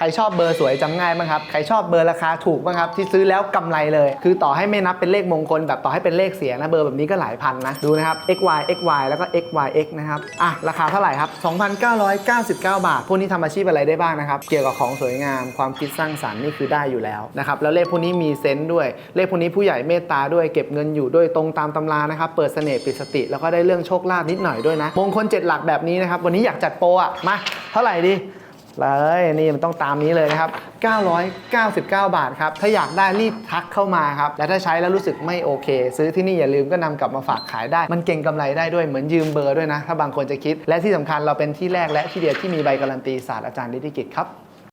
รชอบเบอร์สวยจำง่ายบ้างครับใครชอบเบอร์ราคาถูกบ้างครับที่ซื้อแล้วกำไรเลยคือต่อให้ไม่นับเป็นเลขมงคลแบบต่อให้เป็นเลขเสียนะเบอร์แบบนี้ก็หลายพันนะดูนะครับ XY XY แล้วก็ XYX นะครับราคาเท่าไหร่ครับ 2,999 บาทพวกนี้ทำอาชีพอะไรได้บ้างนะครับเกี่ยวกับของสวยงามความคิดสร้างสรรค์นี่คือได้อยู่แล้วนะครับแล้วเลขพวกนี้มีเซนส์ด้วยเลขพวกนี้ผู้ใหญ่เมตตาด้วยเก็บเงินอยู่ด้วยตรงตามตำรานะครับเปิดเสน่ห์ปิดสติแล้วก็ได้เรื่องโชคลาภนิดหน่อยด้วยนะมงคล7หลักแบบนี้นะครับวันนี้อยากจัดโปรมาเท่าไหร่ดีเลยนี่มันต้องตามนี้เลยนะครับ999 บาทครับถ้าอยากได้รีบทักเข้ามาครับและถ้าใช้แล้วรู้สึกไม่โอเคซื้อที่นี่อย่าลืมก็นำกลับมาฝากขายได้มันเก่งกำไรได้ด้วยเหมือนยืมเบอร์ด้วยนะถ้าบางคนจะคิดและที่สำคัญเราเป็นที่แรกและที่เดียวที่มีใบการันตีศาสตราจารย์นิติกิจครับ